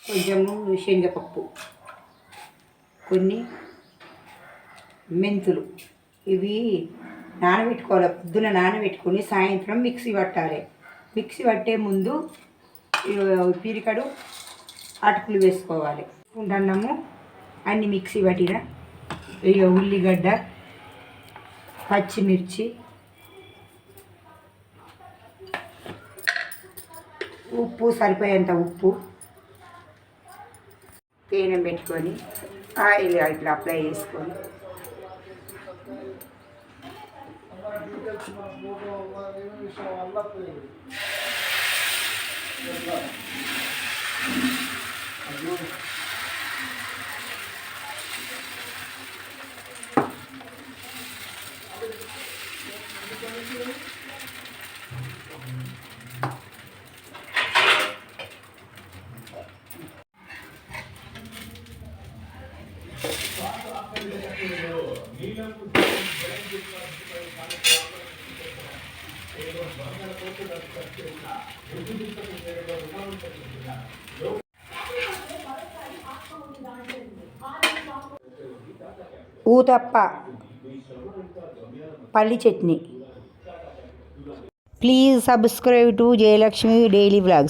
కొంచెము శనగపప్పు, కొన్ని మెంతులు. ఇవి నానబెట్టుకోవాలి. పొద్దున నానబెట్టుకొని సాయంత్రం మిక్సీ పట్టాలి. మిక్సీ పట్టే ముందు పిరికడు అటుకులు వేసుకోవాలి. అన్నము అన్ని మిక్సీ పట్టిన ఉల్లిగడ్డ, పచ్చిమిర్చి, ఉప్పు సరిపోయేంత ఉప్పు, తేనె పెట్టుకొని ఆయిల్ ఇట్లా అప్లై చేసుకొని ఊతప్ప, పల్లి chutney. Please subscribe to Jayalakshmi daily vlogs.